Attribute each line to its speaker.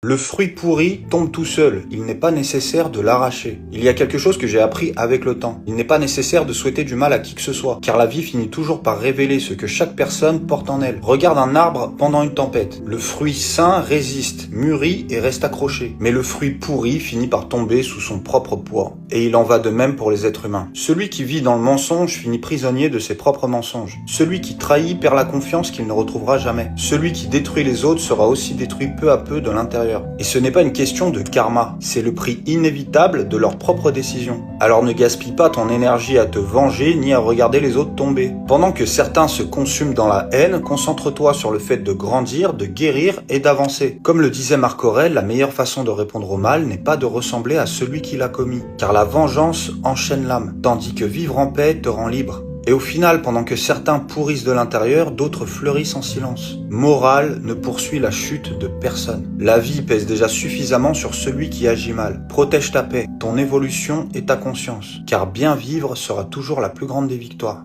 Speaker 1: Le fruit pourri tombe tout seul, il n'est pas nécessaire de l'arracher. Il y a quelque chose que j'ai appris avec le temps. Il n'est pas nécessaire de souhaiter du mal à qui que ce soit, car la vie finit toujours par révéler ce que chaque personne porte en elle. Regarde un arbre pendant une tempête. Le fruit sain résiste, mûrit et reste accroché. Mais le fruit pourri finit par tomber sous son propre poids. Et il en va de même pour les êtres humains. Celui qui vit dans le mensonge finit prisonnier de ses propres mensonges. Celui qui trahit perd la confiance qu'il ne retrouvera jamais. Celui qui détruit les autres sera aussi détruit peu à peu de l'intérieur. Et ce n'est pas une question de karma, c'est le prix inévitable de leurs propres décisions. Alors ne gaspille pas ton énergie à te venger ni à regarder les autres tomber. Pendant que certains se consument dans la haine, concentre-toi sur le fait de grandir, de guérir et d'avancer. Comme le disait Marc Aurèle, la meilleure façon de répondre au mal n'est pas de ressembler à celui qui l'a commis, car la vengeance enchaîne l'âme, tandis que vivre en paix te rend libre. Et au final, pendant que certains pourrissent de l'intérieur, d'autres fleurissent en silence. Morale ne poursuit la chute de personne. La vie pèse déjà suffisamment sur celui qui agit mal. Protège ta paix, ton évolution et ta conscience, car bien vivre sera toujours la plus grande des victoires.